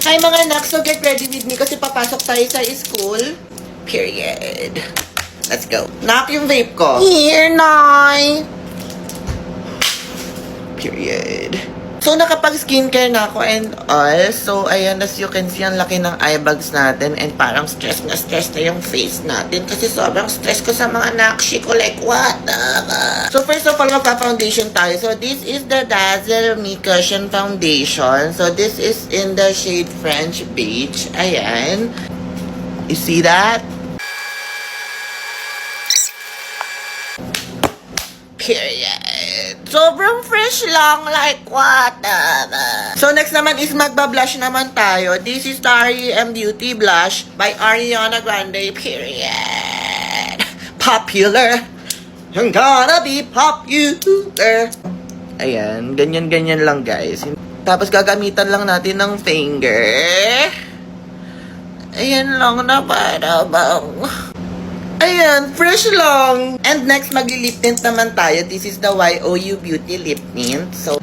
Hi mga anak, so get ready with me kasi papasok tayo sa school. Period. Let's go. Nak yung vape ko. Here, Nay. Period. So, nakapag-skincare na ako and all. So, ayan, as you can see, ang laki ng eye bags natin and parang stress na yung face natin kasi sobrang stress ko sa mga nakshi ko. Like, what the fuck? So, first of all, magpa-foundation tayo. So, this is the Dazzle Me Cushion Foundation. So, this is in the shade French Beige. Ayan. You see that? Period. Sobrang fresh lang. Like, what the fuck? So, next naman is magba-blush naman tayo. This is the R.E.M. Beauty Blush by Ariana Grande. Period. Popular. I'm gonna be popular. Ayan. Ganyan-ganyan lang, guys. Tapos, gagamitan lang natin ng finger. Ayan lang na para bang... Ayan, fresh lang. And next, magli-lip tint naman tayo. This is the YOU Beauty Lip Tint. So,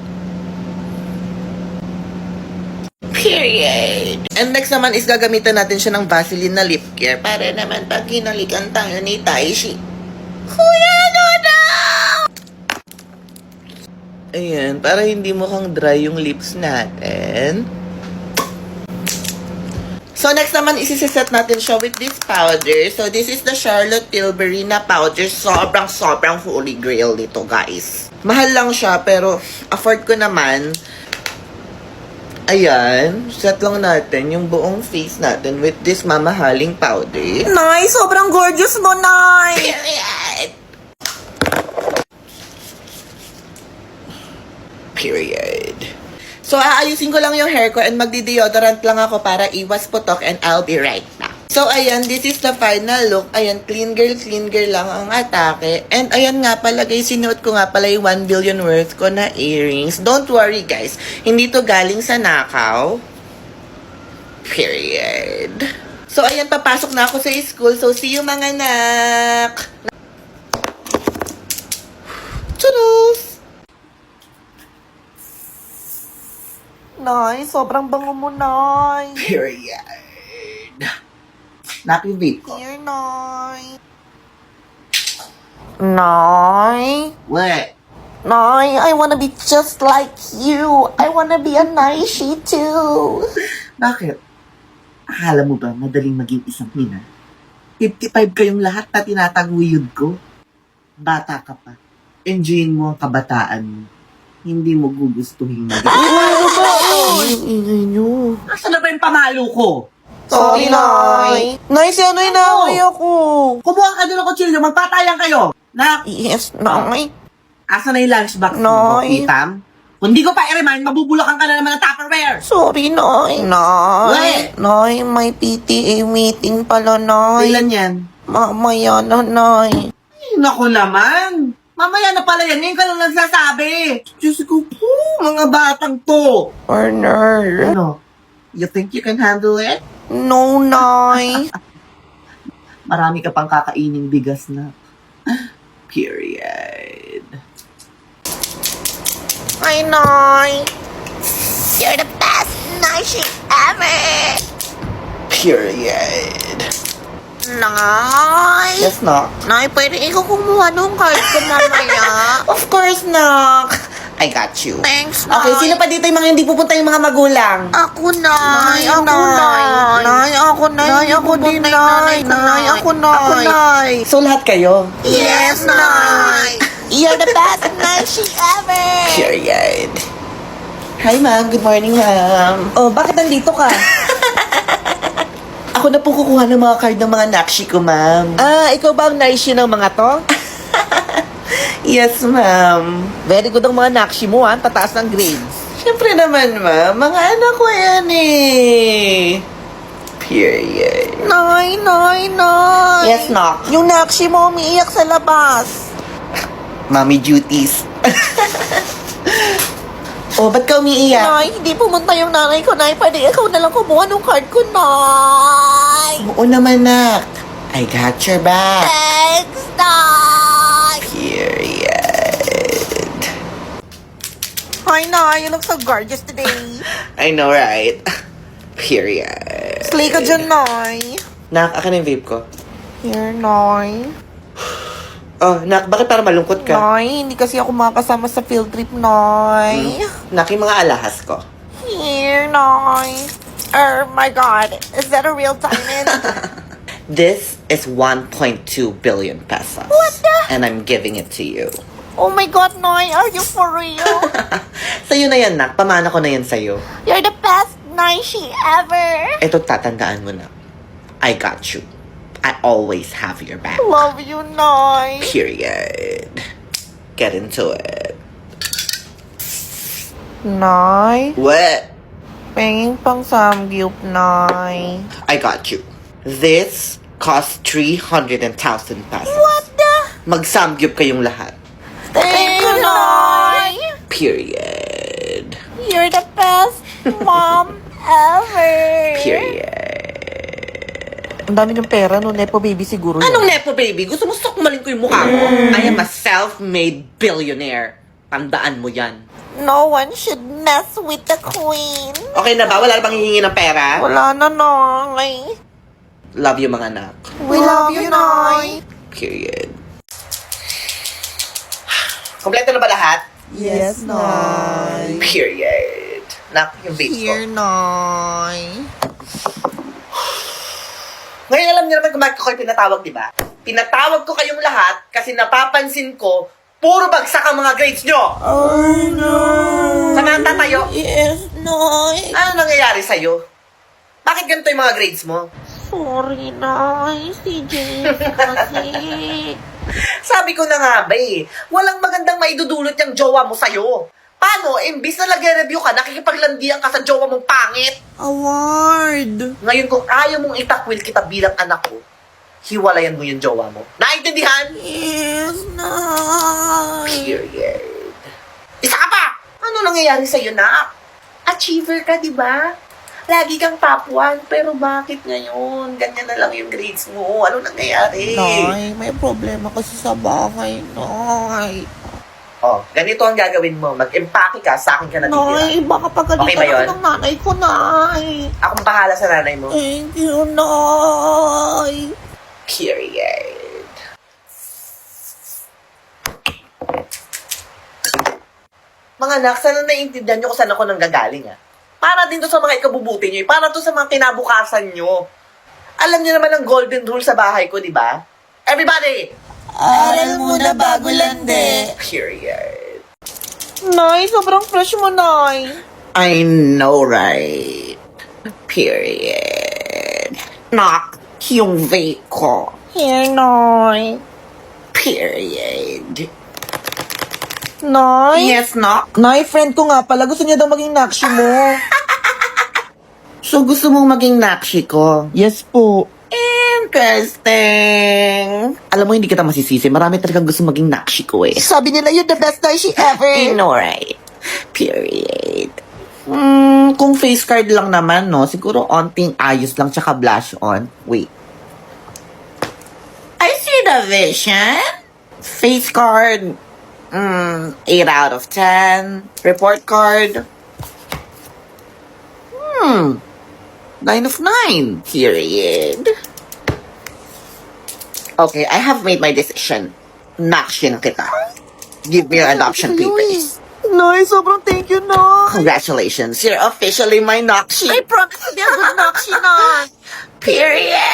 period. And next naman is gagamitan natin siya ng Vaseline na lip care para naman pag hinalikan tayo ni Taishi. Kuya, no! Ayan, para hindi mukhang dry yung lips natin. So, next naman, isiset natin siya with this powder. So, this is the Charlotte Tilbury na powder. Sobrang holy grail dito, guys. Mahal lang siya, pero afford ko naman. Ayan, set lang natin yung buong face natin with this mamahaling powder. Nay, sobrang gorgeous mo, Nay! Period! Period. So, aayusin ko lang yung hair ko and magdi-deodorant lang ako para iwas putok and I'll be right back. So, ayan, this is the final look. Ayan, clean girl lang ang atake. And ayan nga pala guys, sinuot ko nga pala yung 1 billion worth ko na earrings. Don't worry guys, hindi to galing sa nakaw. Period. So, ayan, papasok na ako sa school. So, see you mga anak! Toodles! Nay, sobrang bango mo, Nay. Period. Napi vape ko. Here, Nay. Nay? What? Nay, I wanna be just like you. I wanna be a Naishi too. Bakit? Akala mo ba madaling maging isang ina? 55 kayong lahat na tinataguyod ko. Bata ka pa. Enjoyin mo ang kabataan mo. Hindi mo gugustuhin maging... Ay, yung ingay nyo. Nasaan na ba yung pamalo ko? Sorry, Nay. Nay, si ano inaway ako? Kumuha ka doon ng kutsilyo, magpatayan kayo. Nak, Yes, Nay. asa na yung lunchbox mo, Nay. Itam? Kung di ko pa i-remind, mabubulakan ka na naman ng Tupperware. Sorry, Nay. Nay. What? Nay, may PTA meeting pala, Nay. Kailan yan? Mamaya na, Nay. Ay, naku naman. Mamaya na pala yan, ngayon ka lang nagsasabi. Diyos ko po, mga batang to. Partner. Ano? You think you can handle it? No, Nay. Marami ka pang kakaining bigas na. Period. Hi, Nay. You're the best Naishi ever. Period. Nay. Yes, Nak? Nay, pwede ikaw kumuha nung card ko mamaya. Of course, Nak. I got you. Thanks, Okay, Nay. sino pa dito yung mga hindi pupunta yung mga magulang? Ako, Nay. Nay, Ako, Nay. Nay. Nay, ako, Nay. Nay, ako din, Nay. Nay, ako, Nay. Ako, Nay. So, lahat kayo? Yes, Nay. You're the best Naishi ever. Period. Hi, ma'am. Good morning, ma'am. Oh, bakit nandito ka? Ako na po kukuha ng mga card ng mga nakshi ko, ma'am. Ah, ikaw ba ang naishi ng mga to? Yes, ma'am. Very good ang mga nakshi mo, ha? Tataas ng grades. Siyempre naman, ma'am. Mga anak ko yan eh. Period. Nay. Yes, Nak. Yung nakshi mo umiiyak sa labas. Mommy duties. Oh, ba't ka umiiyak? Nay, hindi pumunta yung nanay ko, Nay. Pwede ikaw na lang kumuha ng card ko, Nay. Oo naman, Nak. I got your back. Thanks, Nay. Period. Hi, Nay. You look so gorgeous today. I know, right? Period. Slay ka dyan, Nay. Nak, akin na yung vape ko. Here, Nay. Oh, Nak, bakit para malungkot ka? Nay, hindi kasi ako makasama sa field trip, Nay. Nak, yung mga alahas ko. Here, Nay. Oh my God. Is that a real diamond? This is 1.2 billion pesos. What the? And I'm giving it to you. Oh my God, Nay. Are you for real? Sa'yo na yan, Nak. Pamana ko na yan sa'yo. You're the best Naishi ever. Ito, tatandaan mo na. I got you. I always have your back. Love you, Nay. Period. Get into it. Nay, What? penging pang samgyup, Nay. I got you. This costs 300,000 pesos. What the? Magsamgyup kayong lahat. Thank you, Nay. Period. You're the best mom ever. Period. Ang dami ng pera, no? Nepo baby siguro yun. Anong nepo, baby? Gusto mo sukmalin ko yung mukha ko? I am a self-made billionaire. Tandaan mo yan. No one should mess with the queen. Okay na ba? Wala na bang hihingi ng pera? Wala na, Nay. Love you, mga anak. We love you, Nay. Period. Kompleto na ba lahat? Yes, Nay. Period. Nak, yung vape ko. Here, Nay. Ngayon alam niyo naman kung bakit ko kayo pinatawag, di ba? Pinatawag ko kayong lahat kasi napapansin ko, puro bagsak ang mga grades nyo! Oh, no. Saan tayo? Yes, Nay. Ano nangyayari sa'yo? Bakit ganito yung mga grades mo? Sorry, Nay. Si James kasi. Sabi ko na nga ba eh, walang magandang maidudulot yung jowa mo sa'yo. Paano, imbis na nagre-review ka, nakikipaglandian ka sa jowa mong pangit? Award. Ngayon kung ayaw mong itakwil kita bilang anak ko, hiwalayan mo yung jowa mo. Naintindihan? Yes, Nay. Period. Isa ka pa! Ano nangyayari sa'yo, nak? Achiever ka, di ba? Lagi kang top 1, pero bakit ngayon? Ganyan na lang yung grades mo. Ano nangyayari? Nay, may problema kasi sa bahay, Nay. Oh, ganito ang gagawin mo. Mag-empake ka, sa akin ka natitira. Nay, baka pagalitan Okay ba yun? ako ng nanay ko, Nay. Akong bahala sa nanay mo. Thank you, Nay. Period. Mga anak, sana naiintindihan nyo kung saan ako nanggagaling, ah. Para din to sa mga ikabubuti nyo, eh. Para to sa mga kinabukasan nyo. Alam niyo naman ang golden rule sa bahay ko, di ba? Everybody! Aral muna bago lande. Period. Nay, sobrang fresh mo, Nay. I know, right? Period. Knock yung vape ko. Here, Nay. Period. Nay? Yes, knock. Nay, friend ko nga pala. Gusto niya daw maging nakshi mo. So, gusto mong maging nakshi ko? Yes po. Interesting. Alam mo, hindi kita masisisi. Marami talagang gusto maging nakshi ko eh. Sabi nila, you're the best Naishi ever. I know, right? Period. Kung face card lang naman, no? Siguro onting ayos lang tsaka blush on. Wait. I see the vision. Face card. 8 out of 10. Report card. 9 of 9. Period. Okay, I have made my decision. Nakshi na kita. Give me your adoption papers. Nay, sobrang thank you, Nay. Congratulations, you're officially my Nakshi. I promise to be a good nakshi, Nay. Period.